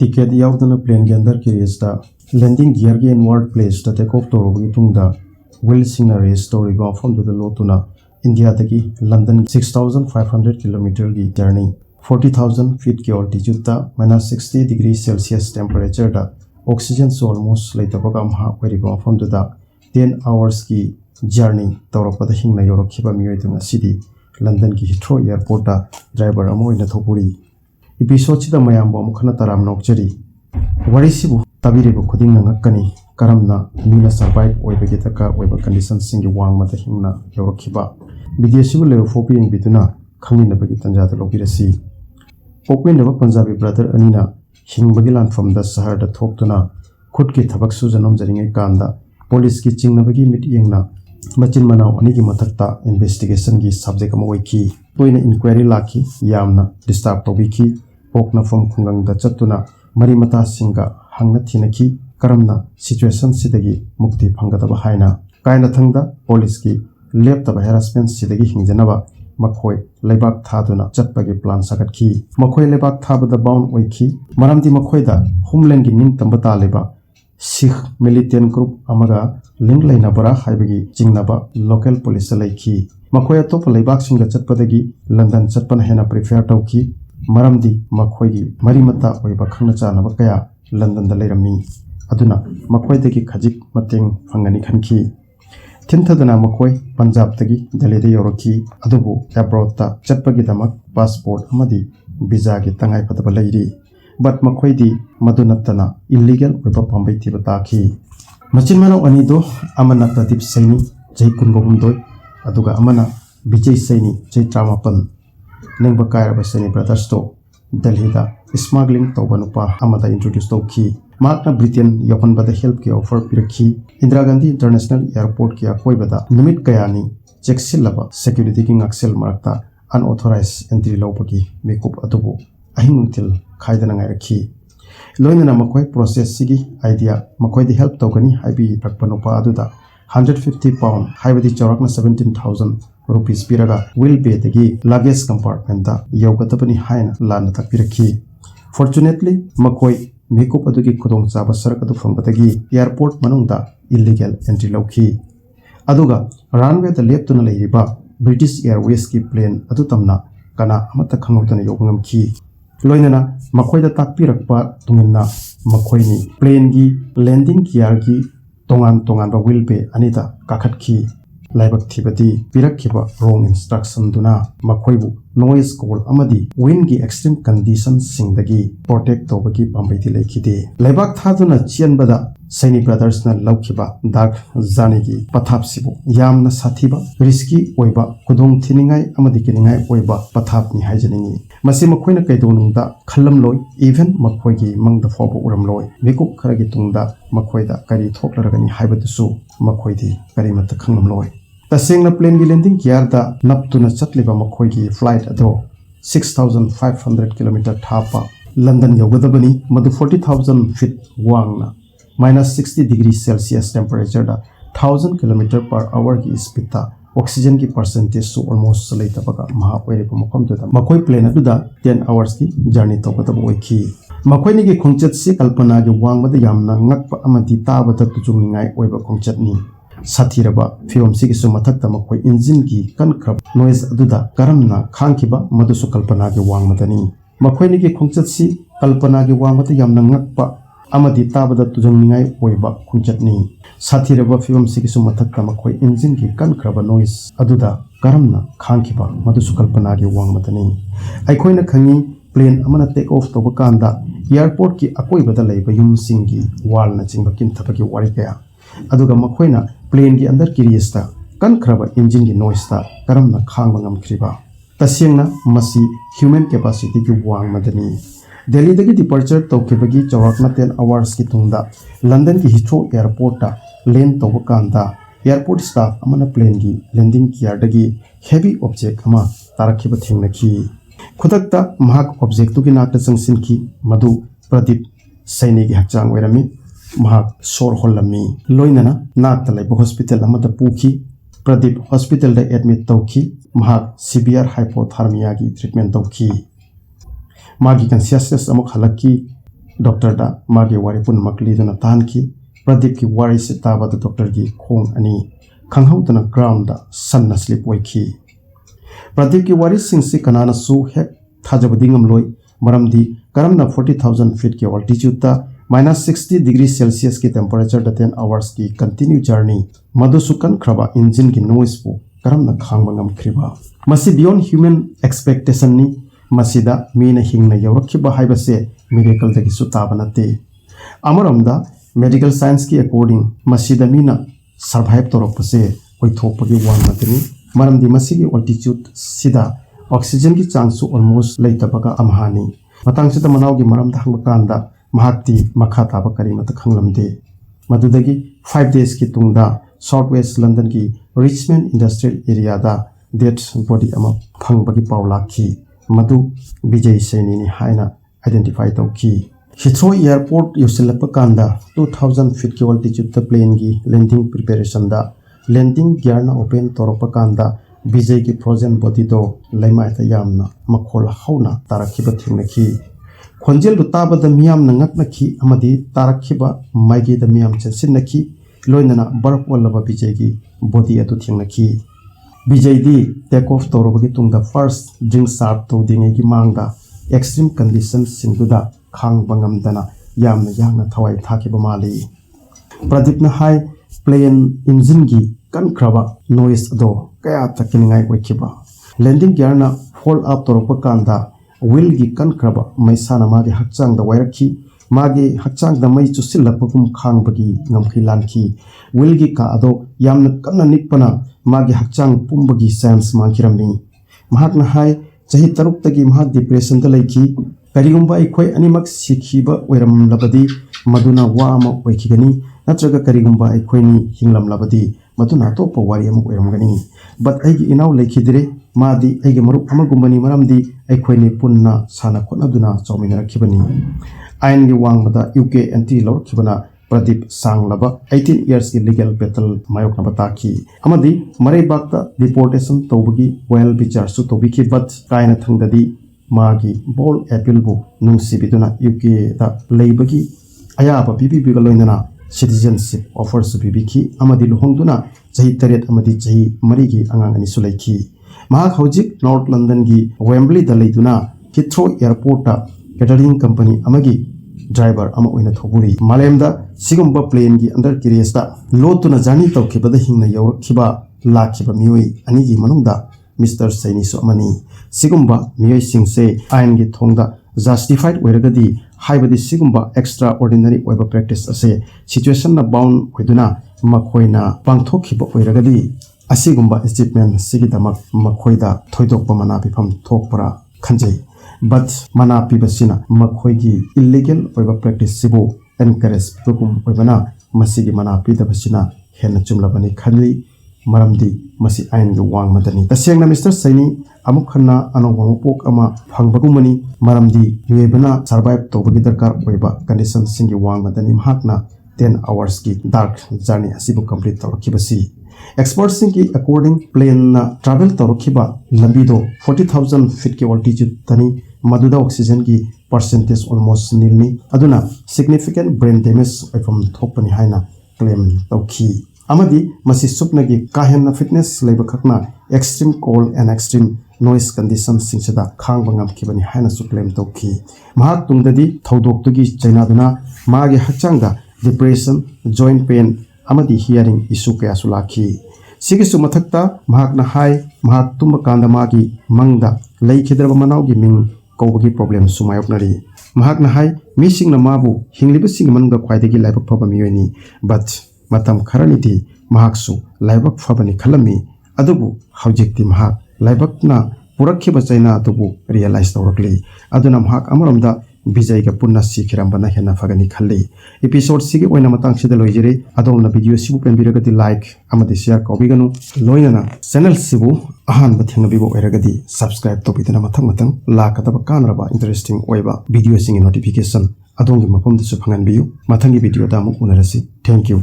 Ticket यावदना plane के अंदर की रेस दा लैंडिंग गियर के इनवर्ड प्लेस दा टेक ऑफ तौरबगी तुंगदा व्हील सिंगना रेस तौरिबा मफम दुदा लोतुना इंडिया दगी लंदन 6500 किलोमीटर की जर्नी 40,000 फीट की ऑल्टीट्यूड दा -60 डिग्री सेल्सियस टेंपरेचर दा ऑक्सीजन सो ऑलमोस्ट लेतबगा महा ओरिबा मफम दुदा 10 आवर्स की जर्नी तौरपदा हिंगना योरखिबा मियोइदुंग असिदी लंदन की हिथ्रो एयरपोर्ट दा ड्राइवर अमोइना थोपुरी एपिसोड सिदा मयाम बो मुखना तराम नोकचरी वरिसिबु तबिरिबु खुदिंग ngakani karamna mina survive oibagi taka oiba conditions sing wang mata hingna yorokhiba video sibu lew fopi ing bituna khangina bagi tanja da lobirasi pokwe naba punjabi brother anina hingbagi lan from the shahar da thoktuna khut ki thabak su janam jaringai kanda police ki chingnabagi mit yengna machin manaw ani ki mathakta investigation ki subject am oiki toina inquiry laki yamna disturb tobiki pokna from khungang da chatuna mari mata singa hangna thinaki karamna situation sidagi mukti phangadaba haina kaina thangda police ki leptaba harassment sidagi hingjanaba makhoi leibak thaduna chatpagi plan sakatki makhoi leibak thabada bound oiki maramdi makhoi da homeland gi ning tamba taleba sikh militant group amaga link laina bara haibagi jingnaba local police laiki makhoi atop leibak singa chatpadagi london chatpana hena prefer tauki maramdi makhoi gi mari mata oiba khangna chanaba kaya london da leirami aduna makhoi dagi khajik mateng phangani khanki thinthadana makhoi punjab dagi delhi da yorokhi adubu abroad ta chatpagi damak passport amadi visa gi tangai padaba leiri but makhoi di madunatana illegal oiba pambai tiba takhi machin manaw ani do amana pradip saini jai kungogumdoi aduga amana vijay saini jai tramapan nengba kairaba saini brothers to delhi da smuggling tawbanupa amada introduce tawki makna britain yohanbada help ki offer pirakhi indira gandhi international airport ki akoibada numit kayani cheksilaba security ki ngaksel marakta unauthorized entry lobagi makeup adubu ahingtil khaidana ngai rakhi loinana makoi process sigi idea makoi di help tawgani haibi prakpanupa aduda 150 pound haibadi chawrakna 17,000 rupees piraga will pay dagi luggage compartment da yogatapani haina lana takpirakhi fortunately makoi makeup adugi khudong chaba sarakadu phangbatagi airport manungda illegal entry lawki aduga runway da leptuna leiriba british airways ki plane adu tamna kana amata khangutana yogangamki loinana makoi da takpirakpa tungina makoi ni plane gi landing gear gi tongan ba will pay anita kakhatki laibak thibati pirakhiba wrong instruction duna makhoibu noise call amadi wind gi extreme conditions singdagi protect tobagi pambaiti lekhide laibak thaduna chianbada saini brothers na laukhiba dark jani gi pathap sibu yamna sathiba risky oiba kudong thiningai amadi kiningai oiba pathap ni haijaningi masi makhoina kaidonungda khallam loi even makhoi gi mangda fobo uram loi mekup kharagi tungda makhoida kari thoklaragani haibatusu makhoidi kari mat khanglam loi tasengna plane gi landing gear da naptuna chatliba makhoi gi flight ado 6500 km thapa london yogadabani madu 40,000 feet wangna -60 degree celsius temperature da 1000 km per hour ki speed ta oxygen ki percentage so almost leitabaga maha oire ko mokom da makoi plane adu da 10 hours ki journey tawbata boiki makoi ni gi khongchat si kalpana gi wangba da yamna ngakpa amati tabata tujungningai oiba khongchat ni sathiraba film sigi su mathakta makoi engine gi kankrab noise aduda karamna khangkiba madusu kalpana gi wangmadani makoi ni gi khongchat si kalpana gi wangmata yamna ngakpa amadi tabada tujungningai oiba khongchatni sathiraba film sigi su mathakta makoi engine gi kankraba noise aduda karamna khangkiba madusu kalpana gi wangmadani aikhoina khangi plane amana take off toba kanda airport ki akoibada leiba yum singi wall na chingba kin thapaki wari kaya aduga makhoina plane gi andar ki resta kan khraba engine gi noise ta karamna khangba ngamkhriba tasengna masi human capacity gi wang madani delhi dagi departure tawkebagi chawrakna 10 hours ki tungda london ki heathrow airport ta land toba kanda airport staff amana plane gi landing gear dagi heavy object ama tarakhiba thingnaki khudakta mahak object tu gi nakta changsinki madu pradip saini gi hakchang oirami mahak sor hollami loinana nakta laiba hospital amada puki pradip hospital da admit tawki mahak severe hypothermia gi treatment tawki magi consciousness amok halaki doctor दा मागे वारी पुन मकली दना तान की प्रदीप की वारी से ताबा द डॉक्टर की खोंग अनि खंगहौदना ग्राउंड दा सन्ना स्लिप ओइखी प्रदीप की वारी सिंह से कनाना सु हेक थाजबदी ngam मरमदी करमना 40,000 फीट की ऑल्टीट्यूड ता -60 डिग्री सेल्सियस की टेम्परेचर दा 10 आवर्स की कंटिन्यू जर्नी मधुसुकन खरबा इंजिन की नॉइस पु करमना खांगबा ngam मसी बियॉन्ड ह्यूमन एक्सपेक्टेशन नि मसीदा मीना हिंगना यौरखिबा हाइबसे मिरेकल दगी सुताबा नते अमरमदा मेडिकल साइंस की अकॉर्डिंग मसीदा मीना सर्वाइव तोरपसे ओइथोपगी वांगतनी मरमदी मसीगी ऑल्टीट्यूड सिदा ऑक्सीजन की चांसु ऑलमोस्ट लेतबगा अमहानी मतंगसिदा मनावगी मरमदा हंगकांदा महाक्ति मखा ताबा करीमत खंगलमदे मदुदगी 5 डेज की तुंगदा साउथ वेस्ट लंदन की रिचमंड इंडस्ट्रियल एरिया दा डेड बॉडी अमा फंगबगी पावलाखी मधु विजय सैनी ने हाइना आइडेंटिफाई तौकी हिथ्रो एयरपोर्ट युसिलप कांदा 2000 फीट की ऑल्टीट्यूड द प्लेन की लैंडिंग प्रिपरेशन दा लैंडिंग गियर ना ओपन तोरप कांदा विजय की फ्रोजन बॉडी दो लैमाइता यामना मखोल हौना तारखिबा थिंगनखी खोंजेल रुताबद मियाम नंगकनखी अमदी तारखिबा माइगे द मियाम चेसिनखी लोइनना बर्फ वल्लबा विजय की बॉडी अतु थिंगनखी विजय दी टेक ऑफ तौरबगी तुंगदा फर्स्ट ड्रिंक सार्प तौदिंगे की मांगदा एक्सट्रीम कंडीशन सिंगदुदा खांग बंगमदना यामना यामना थवाई थाकिबा माली प्रदीप न हाई प्लेन इंजिन की कनख्रबा नॉइस दो कया तकिनगाई ओइखिबा लैंडिंग गियर ना फोल्ड अप तौरप कांदा व्हील की कनख्रबा मैसाना मागे हक्चांग द वायरखी मागे हक्चांग द मै चुसिलपगुम खांगबगी ngमखि लानखी व्हील की का अदो यामना कन्ना निकपना मागे हक्चांग पुंबगी सेंस मांखिरमी महाकना हाई चही तरुक तगी महा डिप्रेशन द लैखी करिगुंबा इखोय अनिमक सिखिबा ओइरमलबदी मदुना वा अमा ओइखिगनी नत्रगा करिगुंबा इखोयनी हिंगलमलबदी मदुना तोप वारी अमा ओइरमगनी बट आइगी इनाव लैखिदरे मादी आइगे मरुप अमगुंबनी मरमदी इखोयनी पुन्ना साना खोनदुना चौमिनरखिबनी आयन की वांगबदा यूके एंटी लौरखिबना प्रदीप सांगलबा 18 इयर्स की लीगल बैटल मायोकनबा ताकी अमदी मरेबाक्ता डिपोर्टेशन तौबगी वेल विचार सु तौबिखि बट कायना थंगददी मागी बोल एपील बु नुंसिबिदुना यूके दा लेबगी अयाबा बिबिबिगा लोइनना सिटीजनशिप ऑफर सु बिबिखि अमदी लुहोंगदुना चही तरेट अमदी चही मरीगी अंगांग अनि सुलैखि महाक हौजिक नॉर्थ लंदन की वेम्बली दा लेदुना हिथ्रो एयरपोर्ट ता कैटरिंग कंपनी अमगी ड्राइवर अमा ओइना थोबुरी मालेमदा सिगुंबा प्लेन की अंडर कैरेजदा लोतुना जर्नी तौखिबदा हिंगना यौरखिबा लाखिबा मियोई अनिगी मनुंगदा मिस्टर सैनीसु अमनी सिगुंबा मियोई सिंगसे आयन की थोंगदा जस्टिफाइड ओइरगदी हाइबदी सिगुंबा एक्स्ट्रा ऑर्डिनरी ओइबा प्रैक्टिस असे सिचुएशन ना बाउंड होइदुना मखोइना पांथोखिबा ओइरगदी असिगुंबा अचीवमेंट सिगिदमक मखोइदा थोइदोकबा मना बिफम थोकपरा खंजै बट मना पीबसिना मखोइगी इलीगल ओइबा प्रैक्टिस सिबो एनकरेज पिबगुम ओइबना मसिगी मना पीदबसिना हेन चुमलबनी खनली मरमदी मसी आइन गे वांग मदनी तसेंगना मिस्टर सैनी अमुक खन्ना अनोबा मपोक अमा फंगबगुमनी मरमदी युएबना सर्वाइव तौबगी दरकार ओइबा कंडीशन सिंगी वांग मदनी महाकना 10 आवर्स की डार्क जर्नी असिबु कंप्लीट तौरखिबसी एक्सपर्ट्स की अकॉर्डिंग प्लेन ना ट्रैवल तौरखिबा लंबीदो 40,000 फीट की ऑल्टीट्यूड तनी मदुदा ऑक्सीजन की परसेंटेज ऑलमोस्ट नीलनी अदुना सिग्निफिकेंट ब्रेन डैमेज ओइफम थोपनी हाइना क्लेम तौखी अमदी मसी सुपनगी काहेन फिटनेस लेब खकना extreme cold and extreme noise condition सिंगसदा खांग बंगम खिबनी हाइना सु क्लेम तौखी महाक तुंगददी थौदोक्तुगी चैनादुना मागे हक्चांगदा डिप्रेशन जॉइंट पेन अमदी हियरिंग इशू कया सुलाखी सिगिसु मथक्ता महाकना हाई महाक तुम कांदा मागी मंगदा लैखिद्रब मनावगी मिंग कौबगी प्रॉब्लम सुमायोकनरी महाकना हाई मिसिंग माबू हिंगलिबसिंग मनुंग ख्वाइदगी लाइबक फबा मियोनी बट मतम खरनिति महाकसु लाइबक फबनी खलमी अदुबु हौजिक्ति महाक लाइबकना पुरखिबा चैना अदुबु रियलाइज तौरकली अदुना महाक अमरमदा विजय का पुन्ना सीखिरंबना हेना फगनी खल्ली एपिसोड सिगे ओइना मतंग सिदा लोइजरे अदोमना वीडियो सिबु पेनबिरगति लाइक अमदि शेयर कौबिगनु लोइनना चैनल सिबु अहान बथेंगबिबो ओइरगति सब्सक्राइब तोबिदना मतंग मतंग लाकतब कानरबा इंटरेस्टिंग ओइबा वीडियो सिंग नोटिफिकेशन अदोंगी मफमदसु फंगनबियु मथंगी वीडियो दा अमुक उनरसि थैंक यू।